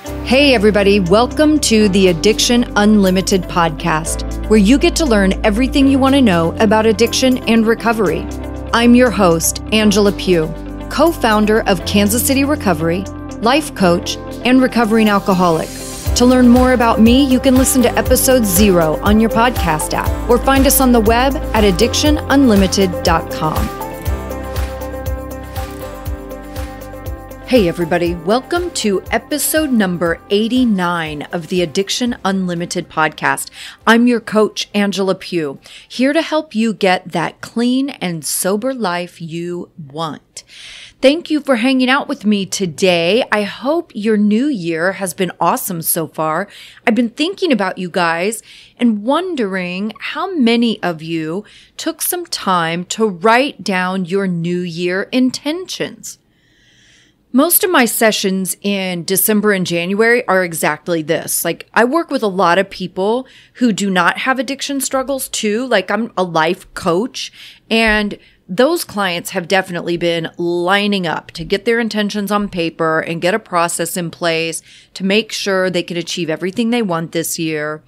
Hey everybody, welcome to the Addiction Unlimited podcast, where you get to learn everything you want to know about addiction and recovery. I'm your host, Angela Pugh, co-founder of Kansas City Recovery, life coach, and recovering alcoholic. To learn more about me, you can listen to episode 0 on your podcast app or find us on the web at addictionunlimited.com. Hey everybody, welcome to episode number 89 of the Addiction Unlimited podcast. I'm your coach, Angela Pugh, here to help you get that clean and sober life you want. Thank you for hanging out with me today. I hope your new year has been awesome so far. I've been thinking about you guys and wondering how many of you took some time to write down your new year intentions. Most of my sessions in December and January are exactly this. I work with a lot of people who do not have addiction struggles too. I'm a life coach, and those clients have definitely been lining up to get their intentions on paper and get a process in place to make sure they can achieve everything they want this year.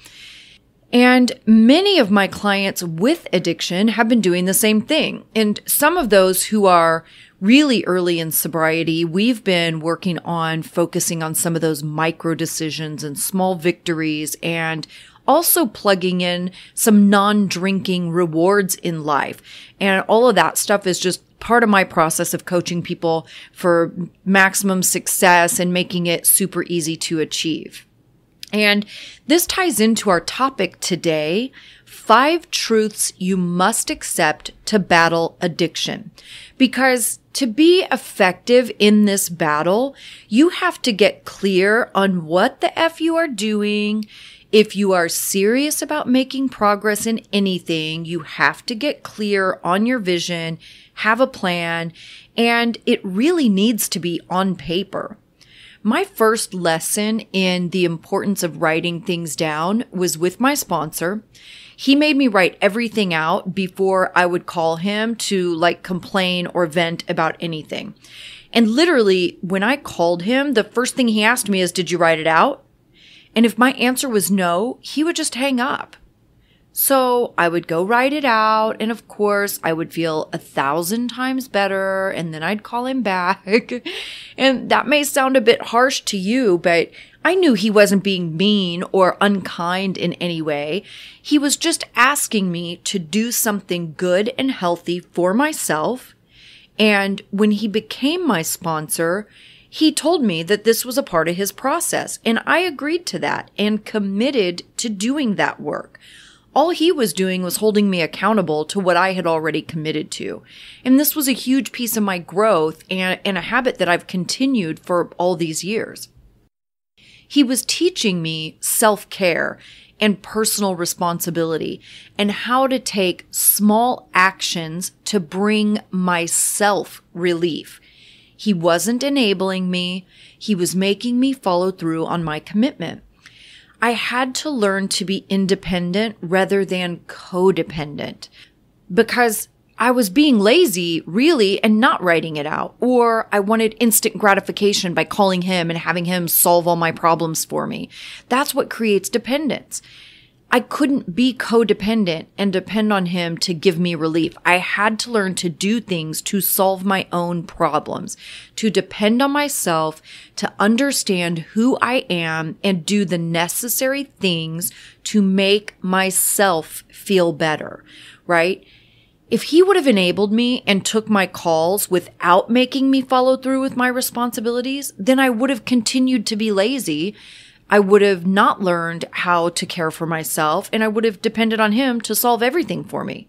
And many of my clients with addiction have been doing the same thing. And some of those who are really early in sobriety, we've been working on focusing on some of those micro decisions and small victories, and also plugging in some non-drinking rewards in life. And all of that stuff is just part of my process of coaching people for maximum success and making it super easy to achieve. And this ties into our topic today, 5 truths you must accept to battle addiction. Because to be effective in this battle, you have to get clear on what the F you are doing. If you are serious about making progress in anything, you have to get clear on your vision, have a plan, and it really needs to be on paper. My first lesson in the importance of writing things down was with my sponsor. He made me write everything out before I would call him to complain or vent about anything. And literally, when I called him, the first thing he asked me is, "Did you write it out?" And if my answer was no, he would just hang up. So I would go write it out, and of course I would feel 1,000 times better, and then I'd call him back. And that may sound a bit harsh to you, but I knew he wasn't being mean or unkind in any way. He was just asking me to do something good and healthy for myself. And when he became my sponsor, he told me that this was a part of his process, and I agreed to that and committed to doing that work. All he was doing was holding me accountable to what I had already committed to. And this was a huge piece of my growth and a habit that I've continued for all these years. He was teaching me self-care and personal responsibility and how to take small actions to bring myself relief. He wasn't enabling me. He was making me follow through on my commitment. I had to learn to be independent rather than codependent, because I was being lazy, really, and not writing it out. Or I wanted instant gratification by calling him and having him solve all my problems for me. That's what creates dependence. I couldn't be codependent and depend on him to give me relief. I had to learn to do things to solve my own problems, to depend on myself, to understand who I am and do the necessary things to make myself feel better, right? If he would have enabled me and took my calls without making me follow through with my responsibilities, then I would have continued to be lazy. I would have not learned how to care for myself, and I would have depended on him to solve everything for me.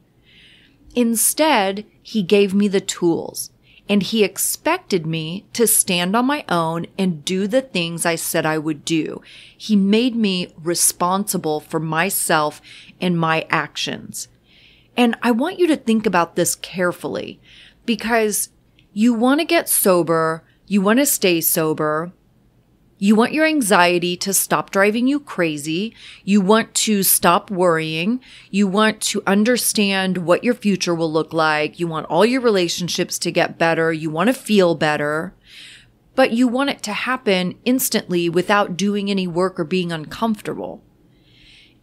Instead, he gave me the tools, and he expected me to stand on my own and do the things I said I would do. He made me responsible for myself and my actions. And I want you to think about this carefully, because you want to get sober, you want to stay sober, you want your anxiety to stop driving you crazy. You want to stop worrying. You want to understand what your future will look like. You want all your relationships to get better. You want to feel better. but you want it to happen instantly without doing any work or being uncomfortable.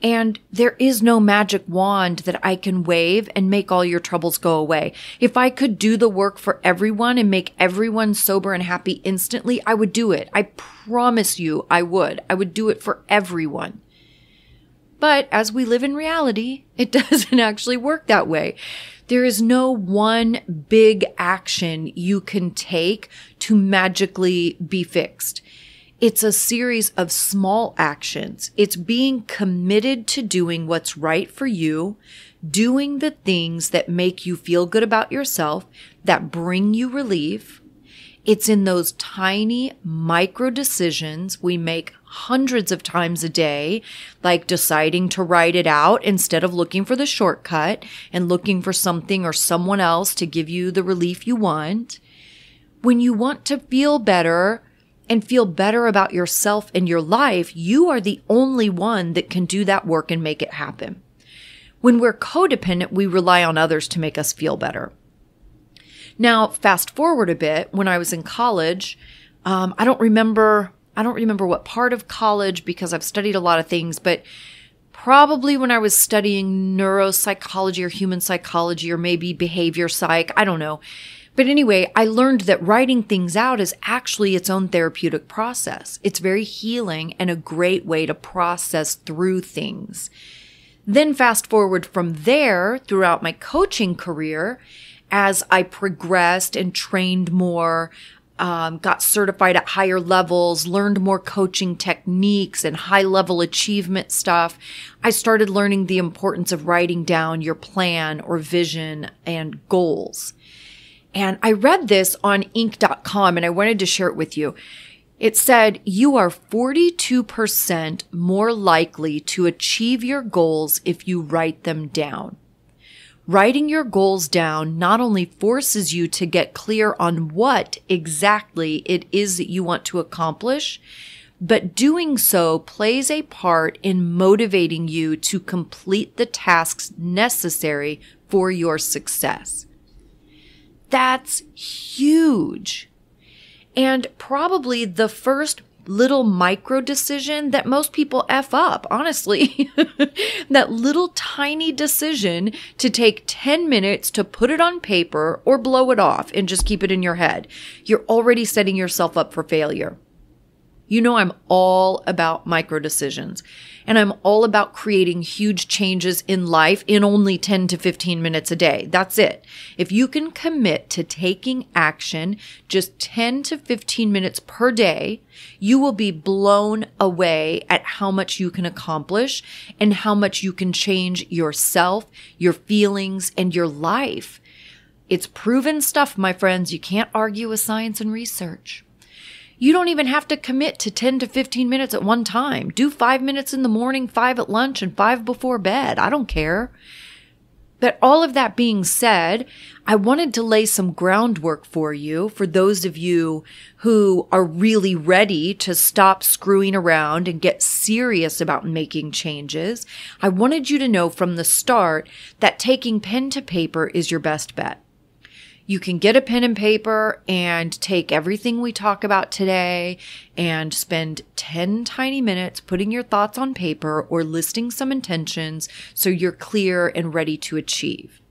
And there is no magic wand that I can wave and make all your troubles go away. If I could do the work for everyone and make everyone sober and happy instantly, I would do it. I promise you I would. I would do it for everyone. But as we live in reality, it doesn't actually work that way. There is no one big action you can take to magically be fixed. It's a series of small actions. It's being committed to doing what's right for you, doing the things that make you feel good about yourself, that bring you relief. It's in those tiny micro decisions we make hundreds of times a day, like deciding to write it out instead of looking for the shortcut and looking for something or someone else to give you the relief you want. When you want to feel better and feel better about yourself and your life, you are the only one that can do that work and make it happen. When we're codependent, we rely on others to make us feel better. Now, fast forward a bit, when I was in college, I don't remember what part of college because I've studied a lot of things, but probably when I was studying neuropsychology or human psychology or maybe behavior psych, I don't know. But anyway, I learned that writing things out is actually its own therapeutic process. It's very healing and a great way to process through things. Then fast forward from there throughout my coaching career, as I progressed and trained more, got certified at higher levels, learned more coaching techniques and high-level achievement stuff, I started learning the importance of writing down your plan or vision and goals. And I read this on Inc.com and I wanted to share it with you. It said, you are 42% more likely to achieve your goals if you write them down. Writing your goals down not only forces you to get clear on what exactly it is that you want to accomplish, but doing so plays a part in motivating you to complete the tasks necessary for your success. That's huge. And probably the first little micro decision that most people F up, honestly. That little tiny decision to take 10 minutes to put it on paper or blow it off and just keep it in your head. You're already setting yourself up for failure. You know, I'm all about micro decisions and I'm all about creating huge changes in life in only 10 to 15 minutes a day. That's it. If you can commit to taking action just 10 to 15 minutes per day, you will be blown away at how much you can accomplish and how much you can change yourself, your feelings, and your life. It's proven stuff, my friends. You can't argue with science and research. You don't even have to commit to 10 to 15 minutes at one time. Do 5 minutes in the morning, 5 at lunch, and 5 before bed. I don't care. But all of that being said, I wanted to lay some groundwork for you, for those of you who are really ready to stop screwing around and get serious about making changes. I wanted you to know from the start that taking pen to paper is your best bet. You can get a pen and paper and take everything we talk about today and spend 10 tiny minutes putting your thoughts on paper or listing some intentions so you're clear and ready to achieve.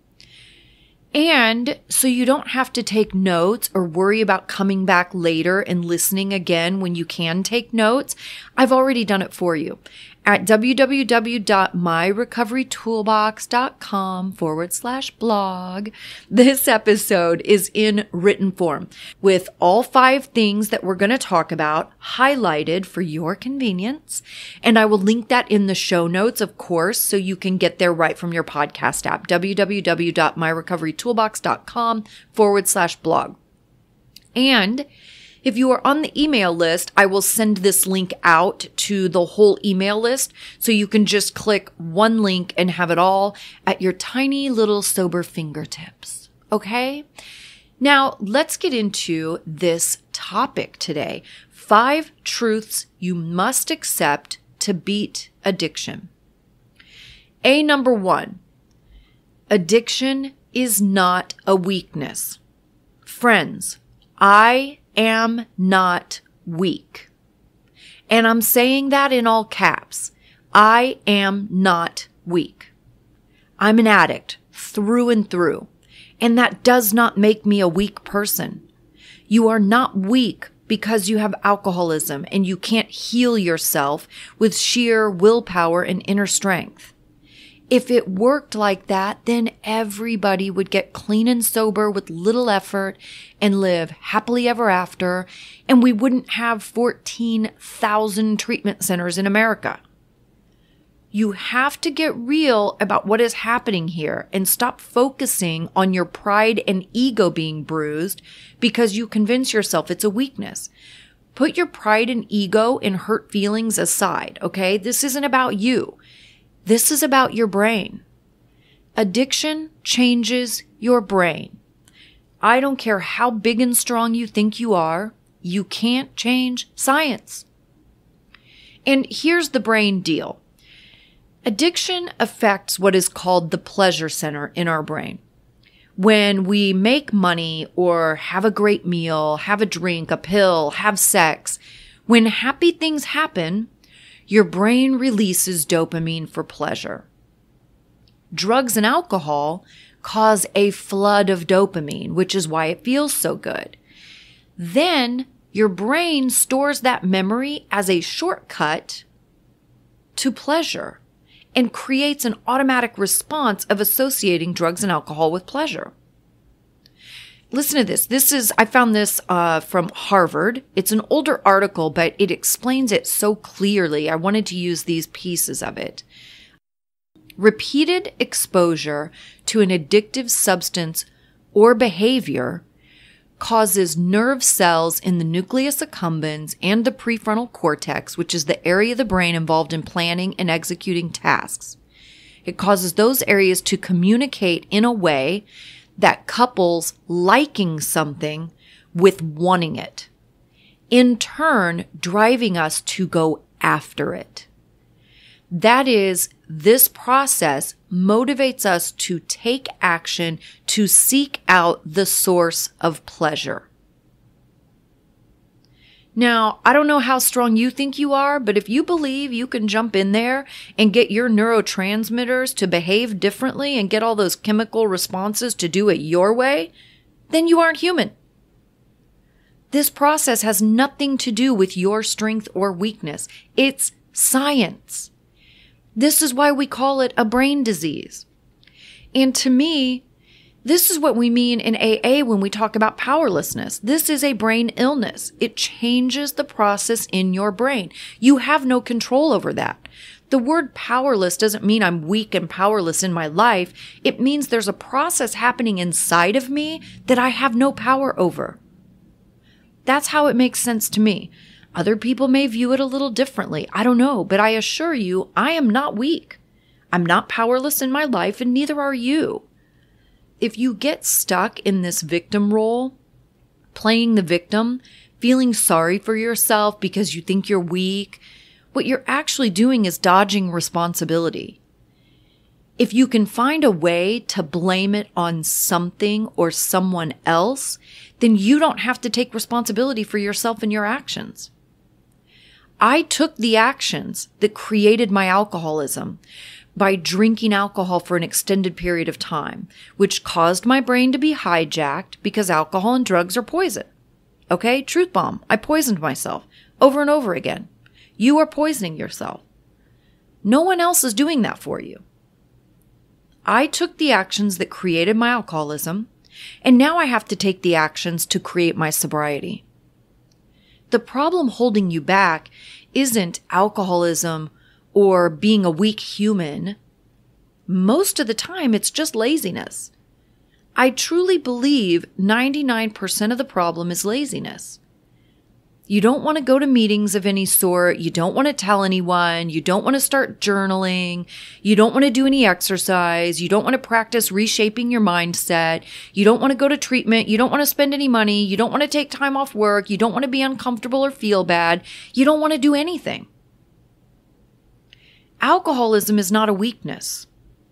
And so you don't have to take notes or worry about coming back later and listening again when you can take notes. I've already done it for you at www.myrecoverytoolbox.com/blog. This episode is in written form with all 5 things that we're going to talk about highlighted for your convenience. And I will link that in the show notes, of course, so you can get there right from your podcast app, www.myrecoverytoolbox.com/blog. And if you are on the email list, I will send this link out to the whole email list so you can just click one link and have it all at your tiny little sober fingertips. Okay? Now, let's get into this topic today. 5 truths you must accept to beat addiction. Number 1, addiction is not a weakness. Friends, I am not weak. And I'm saying that in all caps. I am not weak. I'm an addict through and through. And that does not make me a weak person. You are not weak because you have alcoholism and you can't heal yourself with sheer willpower and inner strength. If it worked like that, then everybody would get clean and sober with little effort and live happily ever after, and we wouldn't have 14,000 treatment centers in America. You have to get real about what is happening here and stop focusing on your pride and ego being bruised because you convince yourself it's a weakness. Put your pride and ego and hurt feelings aside, okay? This isn't about you. This is about your brain. Addiction changes your brain. I don't care how big and strong you think you are, you can't change science. And here's the brain deal. Addiction affects what is called the pleasure center in our brain. When we make money or have a great meal, have a drink, a pill, have sex, when happy things happen, your brain releases dopamine for pleasure. Drugs and alcohol cause a flood of dopamine, which is why it feels so good. Then your brain stores that memory as a shortcut to pleasure and creates an automatic response of associating drugs and alcohol with pleasure. Listen to this. I found this from Harvard. It's an older article, but it explains it so clearly. I wanted to use these pieces of it. Repeated exposure to an addictive substance or behavior causes nerve cells in the nucleus accumbens and the prefrontal cortex, which is the area of the brain involved in planning and executing tasks. It causes those areas to communicate in a way that couples liking something with wanting it, in turn driving us to go after it. That is, this process motivates us to take action to seek out the source of pleasure. Now, I don't know how strong you think you are, but if you believe you can jump in there and get your neurotransmitters to behave differently and get all those chemical responses to do it your way, then you aren't human. This process has nothing to do with your strength or weakness. It's science. This is why we call it a brain disease. And to me, this is what we mean in AA when we talk about powerlessness. This is a brain illness. It changes the process in your brain. You have no control over that. The word powerless doesn't mean I'm weak and powerless in my life. It means there's a process happening inside of me that I have no power over. That's how it makes sense to me. Other people may view it a little differently. I don't know, but I assure you, I am not weak. I'm not powerless in my life, and neither are you. If you get stuck in this victim role, playing the victim, feeling sorry for yourself because you think you're weak, what you're actually doing is dodging responsibility. If you can find a way to blame it on something or someone else, then you don't have to take responsibility for yourself and your actions. I took the actions that created my alcoholism by drinking alcohol for an extended period of time, which caused my brain to be hijacked because alcohol and drugs are poison. Okay? Truth bomb. I poisoned myself over and over again. You are poisoning yourself. No one else is doing that for you. I took the actions that created my alcoholism, and now I have to take the actions to create my sobriety. The problem holding you back isn't alcoholism or being a weak human. Most of the time, it's just laziness. I truly believe 99% of the problem is laziness. You don't want to go to meetings of any sort. You don't want to tell anyone. You don't want to start journaling. You don't want to do any exercise. You don't want to practice reshaping your mindset. You don't want to go to treatment. You don't want to spend any money. You don't want to take time off work. You don't want to be uncomfortable or feel bad. You don't want to do anything. Alcoholism is not a weakness.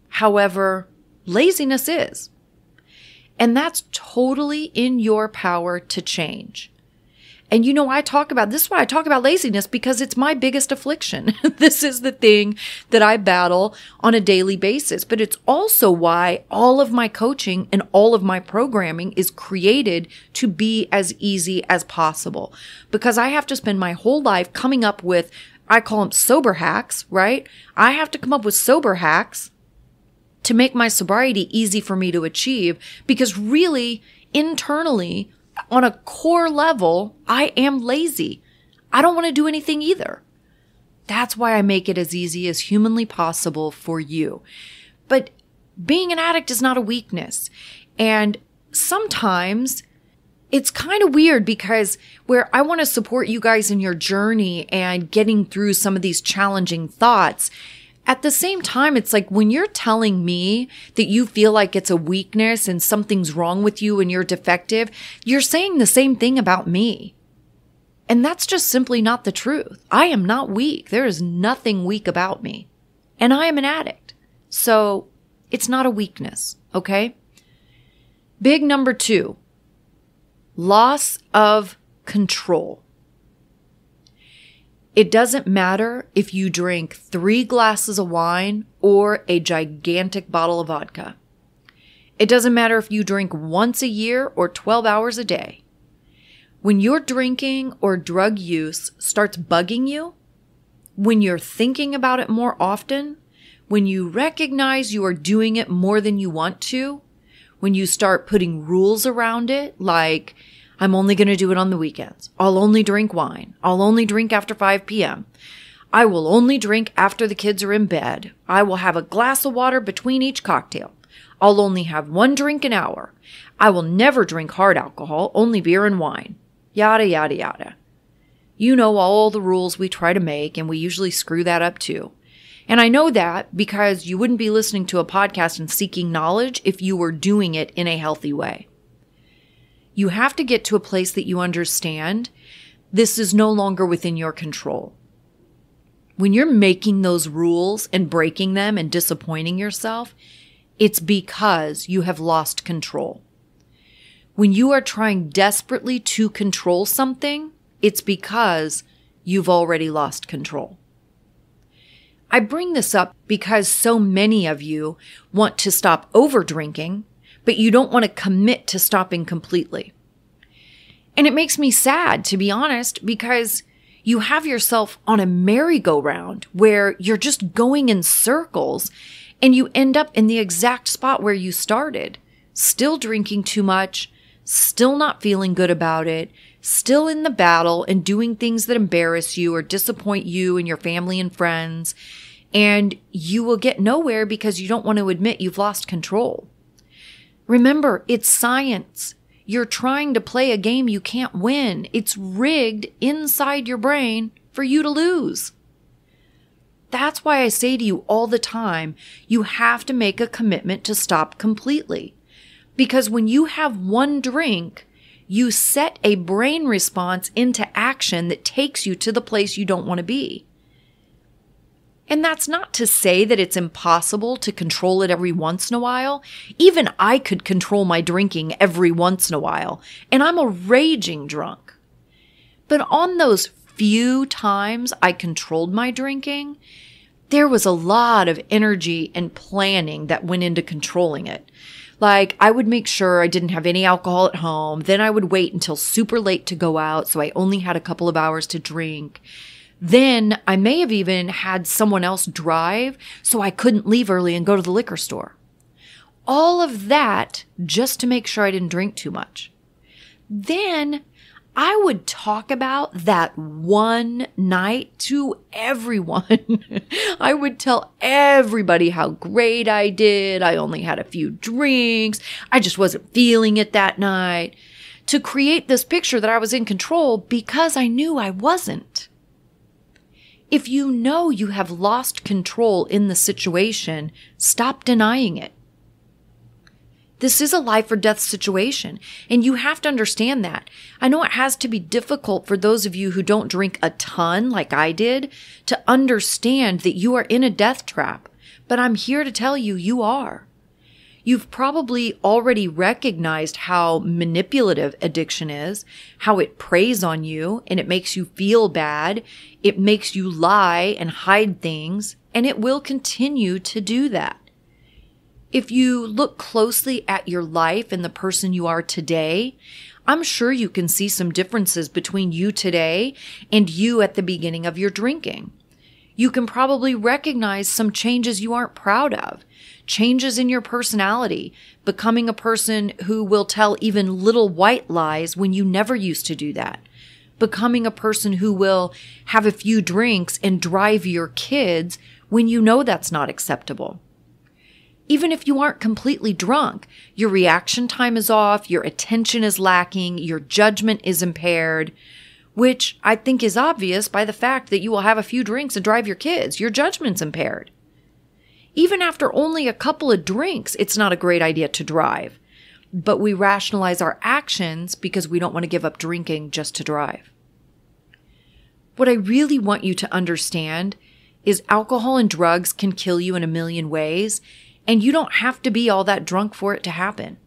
However, laziness is. And that's totally in your power to change. And this is why I talk about laziness, because it's my biggest affliction. This is the thing that I battle on a daily basis. But it's also why all of my coaching and all of my programming is created to be as easy as possible. Because I have to spend my whole life coming up with, I call them sober hacks, right? I have to come up with sober hacks to make my sobriety easy for me to achieve, because really, internally, on a core level, I am lazy. I don't want to do anything either. That's why I make it as easy as humanly possible for you. But being an addict is not a weakness. And sometimes it's kind of weird, because where I want to support you guys in your journey and getting through some of these challenging thoughts, at the same time, it's like when you're telling me that you feel like it's a weakness and something's wrong with you and you're defective, you're saying the same thing about me. And that's just simply not the truth. I am not weak. There is nothing weak about me. And I am an addict. So it's not a weakness, okay? Big number 2, loss of control. It doesn't matter if you drink 3 glasses of wine or a gigantic bottle of vodka. It doesn't matter if you drink once a year or 12 hours a day. When your drinking or drug use starts bugging you, when you're thinking about it more often, when you recognize you are doing it more than you want to, when you start putting rules around it, like, I'm only going to do it on the weekends. I'll only drink wine. I'll only drink after 5 p.m. I will only drink after the kids are in bed. I will have a glass of water between each cocktail. I'll only have 1 drink an hour. I will never drink hard alcohol, only beer and wine. Yada, yada, yada. You know all the rules we try to make, and we usually screw that up too. And I know that because you wouldn't be listening to a podcast and seeking knowledge if you were doing it in a healthy way. You have to get to a place that you understand this is no longer within your control. When you're making those rules and breaking them and disappointing yourself, it's because you have lost control. When you are trying desperately to control something, it's because you've already lost control. I bring this up because so many of you want to stop over drinking, but you don't want to commit to stopping completely. And it makes me sad, to be honest, because you have yourself on a merry-go-round where you're just going in circles and you end up in the exact spot where you started, still drinking too much, still not feeling good about it, still in the battle and doing things that embarrass you or disappoint you and your family and friends. And you will get nowhere because you don't want to admit you've lost control. Remember, it's science. You're trying to play a game you can't win. It's rigged inside your brain for you to lose. That's why I say to you all the time, you have to make a commitment to stop completely. Because when you have 1 drink, you set a brain response into action that takes you to the place you don't want to be. And that's not to say that it's impossible to control it every once in a while. Even I could control my drinking every once in a while, and I'm a raging drunk. But on those few times I controlled my drinking, there was a lot of energy and planning that went into controlling it. Like, I would make sure I didn't have any alcohol at home. Then I would wait until super late to go out, so I only had a couple of hours to drink. Then I may have even had someone else drive so I couldn't leave early and go to the liquor store. All of that just to make sure I didn't drink too much. Then I would talk about that one night to everyone. I would tell everybody how great I did. I only had a few drinks. I just wasn't feeling it that night. To create this picture that I was in control because I knew I wasn't. If you know you have lost control in the situation, stop denying it. This is a life or death situation, and you have to understand that. I know it has to be difficult for those of you who don't drink a ton like I did to understand that you are in a death trap, but I'm here to tell you, you are. You've probably already recognized how manipulative addiction is, how it preys on you and it makes you feel bad. It makes you lie and hide things, and it will continue to do that. If you look closely at your life and the person you are today, I'm sure you can see some differences between you today and you at the beginning of your drinking. You can probably recognize some changes you aren't proud of, changes in your personality, becoming a person who will tell even little white lies when you never used to do that, becoming a person who will have a few drinks and drive your kids when you know that's not acceptable. Even if you aren't completely drunk, your reaction time is off, your attention is lacking, your judgment is impaired, which I think is obvious by the fact that you will have a few drinks and drive your kids. Your judgment's impaired. Even after only a couple of drinks, it's not a great idea to drive. But we rationalize our actions because we don't want to give up drinking just to drive. What I really want you to understand is alcohol and drugs can kill you in a million ways, and you don't have to be all that drunk for it to happen.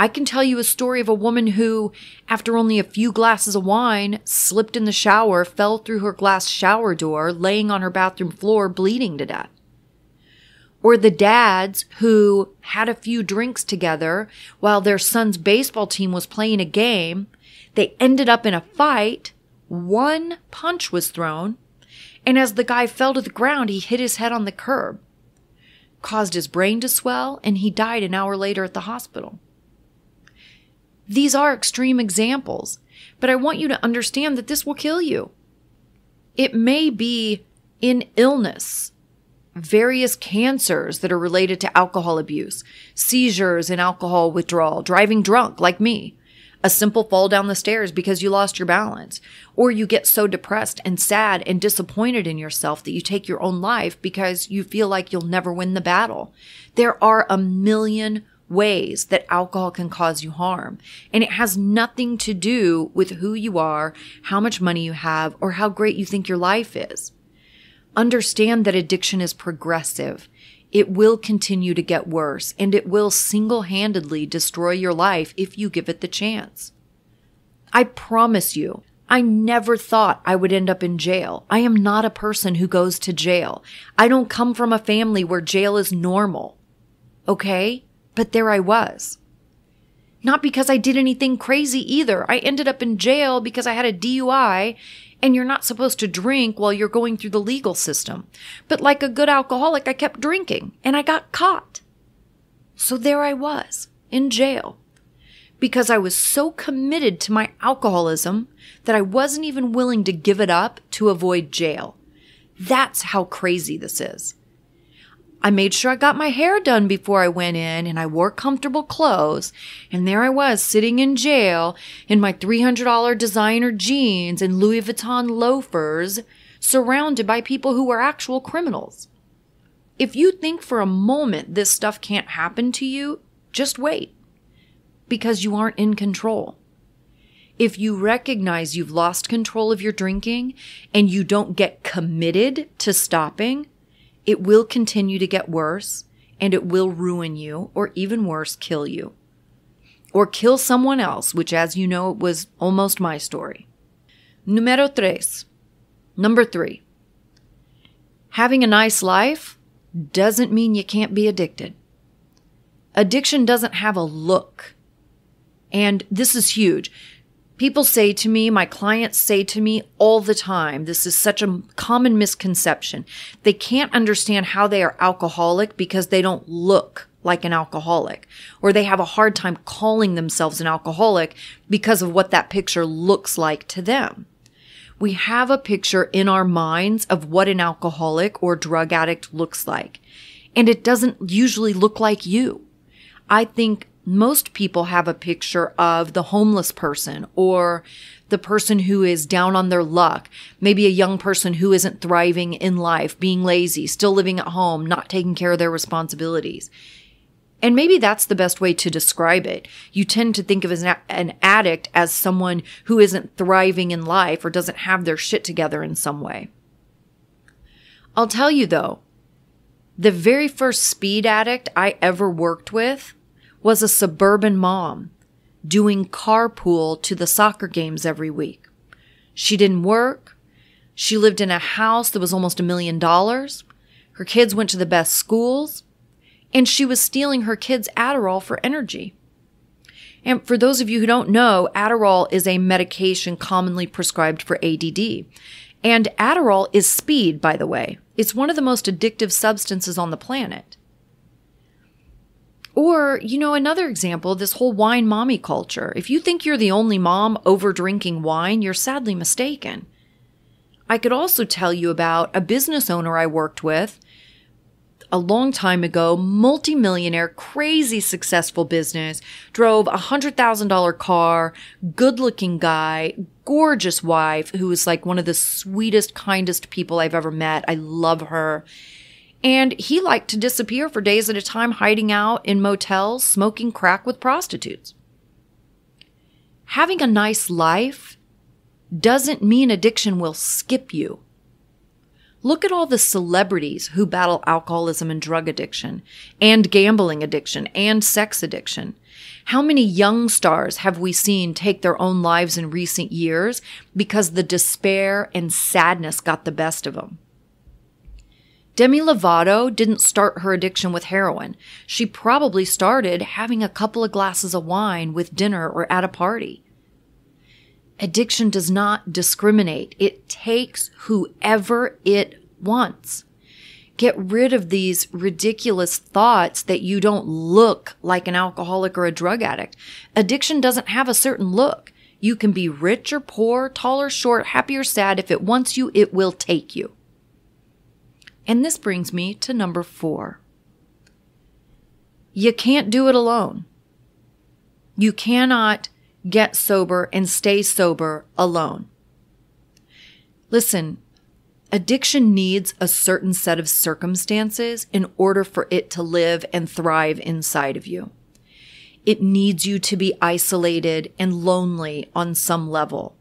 I can tell you a story of a woman who, after only a few glasses of wine, slipped in the shower, fell through her glass shower door, laying on her bathroom floor, bleeding to death. Or the dads who had a few drinks together while their son's baseball team was playing a game. They ended up in a fight. One punch was thrown, and as the guy fell to the ground, he hit his head on the curb, caused his brain to swell, and he died an hour later at the hospital. These are extreme examples, but I want you to understand that this will kill you. It may be in illness, various cancers that are related to alcohol abuse, seizures and alcohol withdrawal, driving drunk like me, a simple fall down the stairs because you lost your balance, or you get so depressed and sad and disappointed in yourself that you take your own life because you feel like you'll never win the battle. There are a million ways that alcohol can cause you harm, and it has nothing to do with who you are, how much money you have, or how great you think your life is. Understand that addiction is progressive. It will continue to get worse, and it will single-handedly destroy your life if you give it the chance. I promise you, I never thought I would end up in jail. I am not a person who goes to jail. I don't come from a family where jail is normal. Okay? But there I was. Not because I did anything crazy either. I ended up in jail because I had a DUI, and you're not supposed to drink while you're going through the legal system. But like a good alcoholic, I kept drinking, and I got caught. So there I was, in jail, because I was so committed to my alcoholism that I wasn't even willing to give it up to avoid jail. That's how crazy this is. I made sure I got my hair done before I went in, and I wore comfortable clothes, and there I was sitting in jail in my $300 designer jeans and Louis Vuitton loafers, surrounded by people who were actual criminals. If you think for a moment this stuff can't happen to you, just wait, because you aren't in control. If you recognize you've lost control of your drinking and you don't get committed to stopping, it will continue to get worse, and it will ruin you, or even worse, kill you. Or kill someone else, which, as you know, was almost my story. Numero 3. Number 3. Having a nice life doesn't mean you can't be addicted. Addiction doesn't have a look. And this is huge. People say to me, my clients say to me all the time, this is such a common misconception. They can't understand how they are alcoholic because they don't look like an alcoholic, or they have a hard time calling themselves an alcoholic because of what that picture looks like to them. We have a picture in our minds of what an alcoholic or drug addict looks like, and it doesn't usually look like you. I think most people have a picture of the homeless person or the person who is down on their luck, maybe a young person who isn't thriving in life, being lazy, still living at home, not taking care of their responsibilities. And maybe that's the best way to describe it. You tend to think of an addict as someone who isn't thriving in life or doesn't have their shit together in some way. I'll tell you though, The very first speed addict I ever worked with was a suburban mom doing carpool to the soccer games every week. She didn't work. She lived in a house that was almost $1 million. Her kids went to the best schools, and she was stealing her kids' Adderall for energy. And for those of you who don't know, Adderall is a medication commonly prescribed for ADD. And Adderall is speed, by the way. It's one of the most addictive substances on the planet. Or, another example, this whole wine mommy culture. If you think you're the only mom over drinking wine, you're sadly mistaken. I could also tell you about a business owner I worked with a long time ago, multimillionaire, crazy successful business, drove a $100,000 car, good-looking guy, gorgeous wife, who is like one of the sweetest, kindest people I've ever met. I love her. And he liked to disappear for days at a time, hiding out in motels, smoking crack with prostitutes. Having a nice life doesn't mean addiction will skip you. Look at all the celebrities who battle alcoholism and drug addiction, and gambling addiction, and sex addiction. How many young stars have we seen take their own lives in recent years because the despair and sadness got the best of them? Demi Lovato didn't start her addiction with heroin. She probably started having a couple of glasses of wine with dinner or at a party. Addiction does not discriminate. It takes whoever it wants. Get rid of these ridiculous thoughts that you don't look like an alcoholic or a drug addict. Addiction doesn't have a certain look. You can be rich or poor, tall or short, happy or sad. If it wants you, it will take you. And this brings me to number 4. You can't do it alone. You cannot get sober and stay sober alone. Listen, addiction needs a certain set of circumstances in order for it to live and thrive inside of you. It needs you to be isolated and lonely on some level.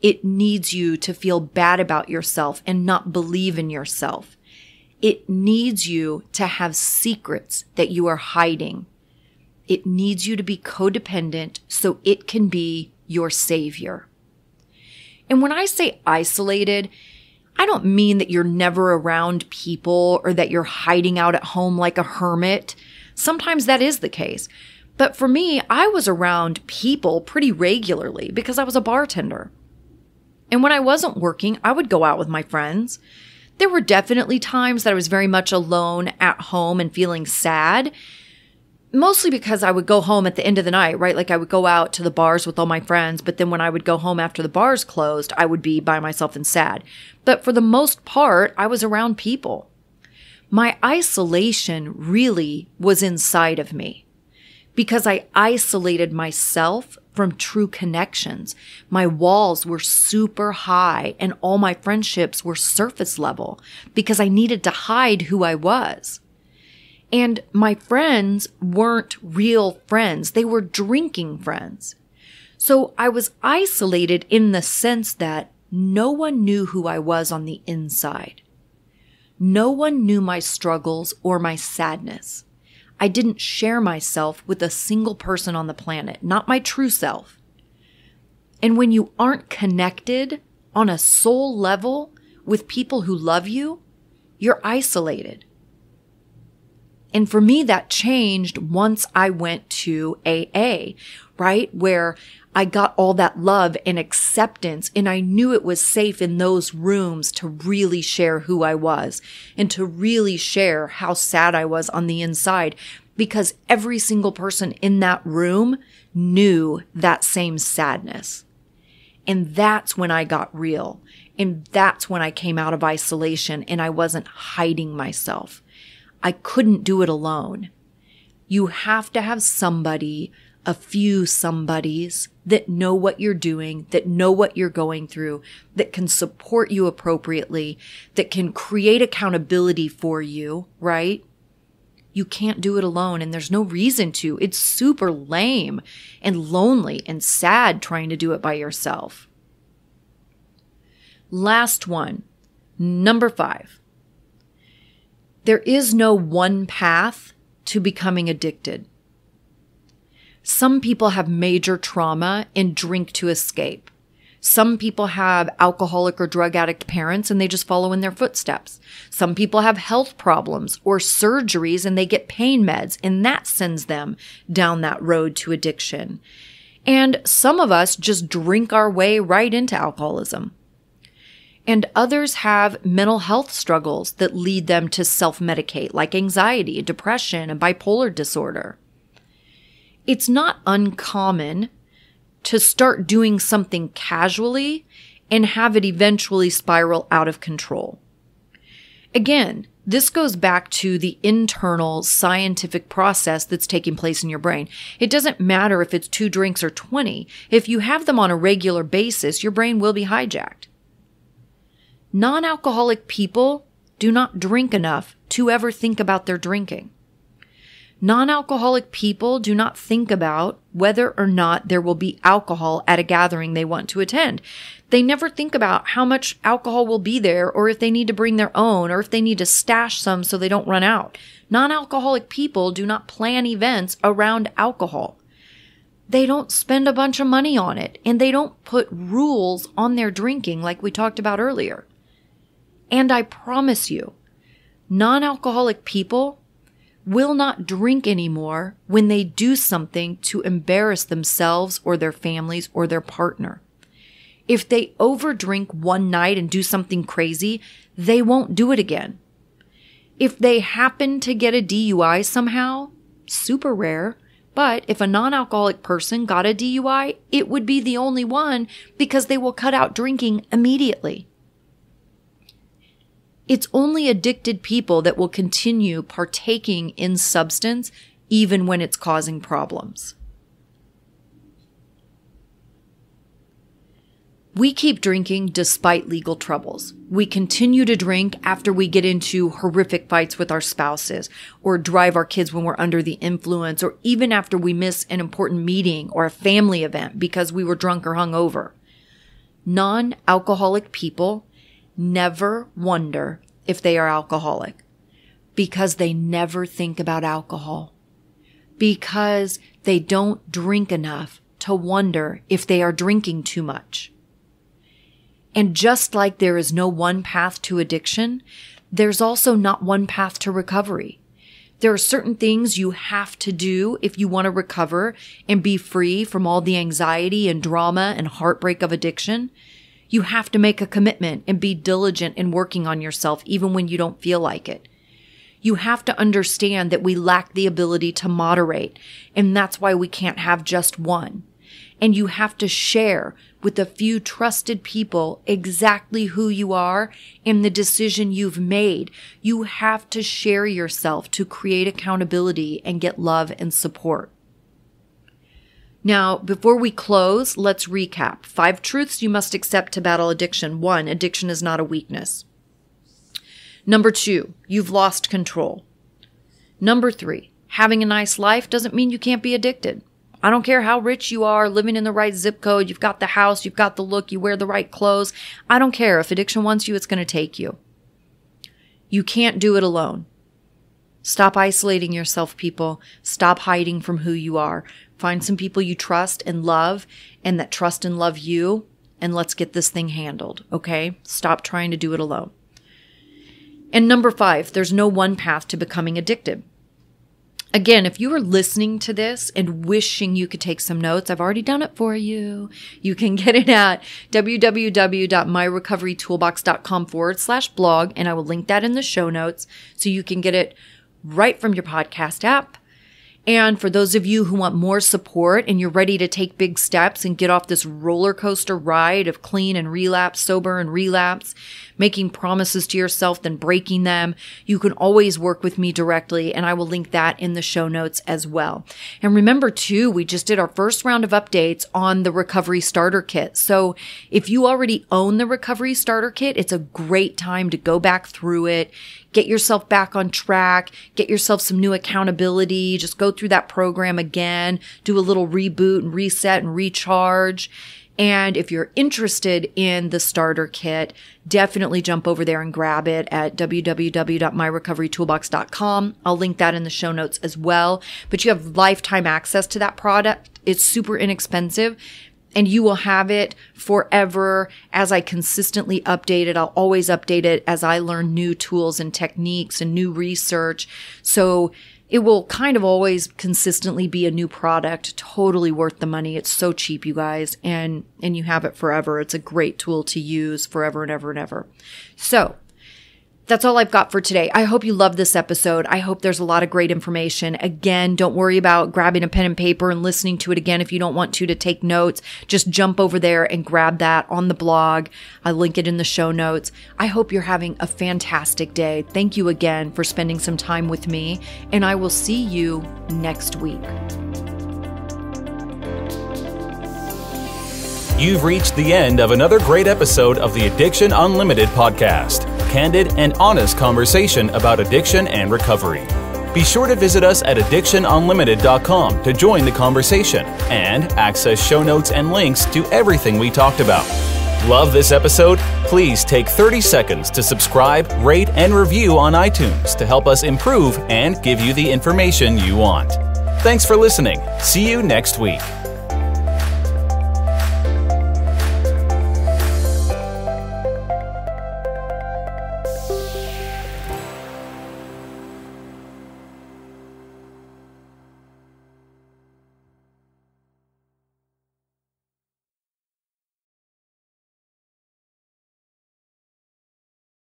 It needs you to feel bad about yourself and not believe in yourself. It needs you to have secrets that you are hiding. It needs you to be codependent so it can be your savior. And when I say isolated, I don't mean that you're never around people or that you're hiding out at home like a hermit. Sometimes that is the case. But for me, I was around people pretty regularly because I was a bartender. And when I wasn't working, I would go out with my friends. There were definitely times that I was very much alone at home and feeling sad. Mostly because I would go home at the end of the night, right? Like I would go out to the bars with all my friends, but then when I would go home after the bars closed, I would be by myself and sad. But for the most part, I was around people. My isolation really was inside of me because I isolated myself from true connections. My walls were super high and all my friendships were surface level because I needed to hide who I was. And my friends weren't real friends. They were drinking friends. So I was isolated in the sense that no one knew who I was on the inside. No one knew my struggles or my sadness. I didn't share myself with a single person on the planet, not my true self. And when you aren't connected on a soul level with people who love you, you're isolated. And for me, that changed once I went to AA, right? Where I got all that love and acceptance, and I knew it was safe in those rooms to really share who I was and to really share how sad I was on the inside, because every single person in that room knew that same sadness. And that's when I got real. And that's when I came out of isolation and I wasn't hiding myself. I couldn't do it alone. You have to have somebody, a few somebodies that know what you're doing, that know what you're going through, that can support you appropriately, that can create accountability for you, right? You can't do it alone, and there's no reason to. It's super lame and lonely and sad trying to do it by yourself. Last one, number 5. There is no one path to becoming addicted. Some people have major trauma and drink to escape. Some people have alcoholic or drug addict parents and they just follow in their footsteps. Some people have health problems or surgeries and they get pain meds and that sends them down that road to addiction. And some of us just drink our way right into alcoholism. And others have mental health struggles that lead them to self-medicate, like anxiety, depression, and bipolar disorder. It's not uncommon to start doing something casually and have it eventually spiral out of control. Again, this goes back to the internal scientific process that's taking place in your brain. It doesn't matter if it's 2 drinks or 20. If you have them on a regular basis, your brain will be hijacked. Non-alcoholic people do not drink enough to ever think about their drinking. Non-alcoholic people do not think about whether or not there will be alcohol at a gathering they want to attend. They never think about how much alcohol will be there or if they need to bring their own or if they need to stash some so they don't run out. Non-alcoholic people do not plan events around alcohol. They don't spend a bunch of money on it and they don't put rules on their drinking like we talked about earlier. And I promise you, non-alcoholic people will not drink anymore when they do something to embarrass themselves or their families or their partner. If they overdrink one night and do something crazy, they won't do it again. If they happen to get a DUI somehow, super rare, but if a non-alcoholic person got a DUI, it would be the only one because they will cut out drinking immediately. It's only addicted people that will continue partaking in substance even when it's causing problems. We keep drinking despite legal troubles. We continue to drink after we get into horrific fights with our spouses or drive our kids when we're under the influence or even after we miss an important meeting or a family event because we were drunk or hungover. Non-alcoholic people never wonder if they are alcoholic because they never think about alcohol, because they don't drink enough to wonder if they are drinking too much. And just like there is no one path to addiction, there's also not one path to recovery. There are certain things you have to do if you want to recover and be free from all the anxiety and drama and heartbreak of addiction. You have to make a commitment and be diligent in working on yourself even when you don't feel like it. You have to understand that we lack the ability to moderate, and that's why we can't have just one. And you have to share with a few trusted people exactly who you are and the decision you've made. You have to share yourself to create accountability and get love and support. Now, before we close, let's recap. 5 truths you must accept to battle addiction. 1, addiction is not a weakness. Number 2, you've lost control. Number 3, having a nice life doesn't mean you can't be addicted. I don't care how rich you are, living in the right zip code, you've got the house, you've got the look, you wear the right clothes. I don't care. If addiction wants you, it's going to take you. You can't do it alone. Stop isolating yourself, people. Stop hiding from who you are. Find some people you trust and love and that trust and love you, and let's get this thing handled, okay? Stop trying to do it alone. And number 5, there's no one path to becoming addicted. Again, if you are listening to this and wishing you could take some notes, I've already done it for you. You can get it at www.myrecoverytoolbox.com/blog, and I will link that in the show notes so you can get it right from your podcast app. And for those of you who want more support and you're ready to take big steps and get off this roller coaster ride of clean and relapse, sober and relapse, making promises to yourself, then breaking them, you can always work with me directly, and I will link that in the show notes as well. And remember too, we just did our first round of updates on the Recovery Starter Kit. So if you already own the Recovery Starter Kit, it's a great time to go back through it, get yourself back on track, get yourself some new accountability, just go through that program again, do a little reboot and reset and recharge. And if you're interested in the starter kit, definitely jump over there and grab it at www.myrecoverytoolbox.com. I'll link that in the show notes as well. But you have lifetime access to that product. It's super inexpensive. And you will have it forever as I consistently update it. I'll always update it as I learn new tools and techniques and new research. So it will kind of always consistently be a new product, totally worth the money. It's so cheap, you guys, and you have it forever. It's a great tool to use forever and ever and ever. So that's all I've got for today. I hope you love this episode. I hope there's a lot of great information. Again, don't worry about grabbing a pen and paper and listening to it again if you don't want to take notes. Just jump over there and grab that on the blog. I'll link it in the show notes. I hope you're having a fantastic day. Thank you again for spending some time with me, and I will see you next week. You've reached the end of another great episode of the Addiction Unlimited podcast. Candid and honest conversation about addiction and recovery. Be sure to visit us at addictionunlimited.com to join the conversation and access show notes and links to everything we talked about. Love this episode? Please take 30 seconds to subscribe, rate, and review on iTunes to help us improve and give you the information you want. Thanks for listening. See you next week.